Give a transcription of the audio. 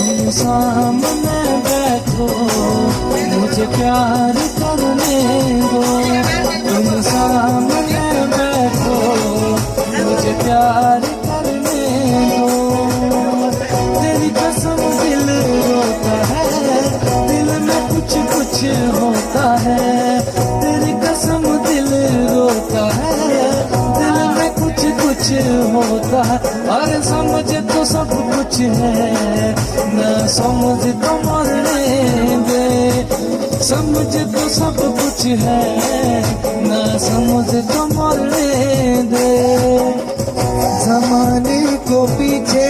तुम सामने बैठो, मुझे प्यार करने दो। तुम सामने बैठो, मुझे प्यार करने दो। तेरी कसम दिल रोता है, दिल में कुछ कुछ होता है। तेरी कसम दिल रोता है, दिल में कुछ कुछ होता है। और समझ तो सब कुछ है, ना समझ तो मरने दे। समझ तो सब कुछ है, ना समझ तो मरने दे। जमाने को पीछे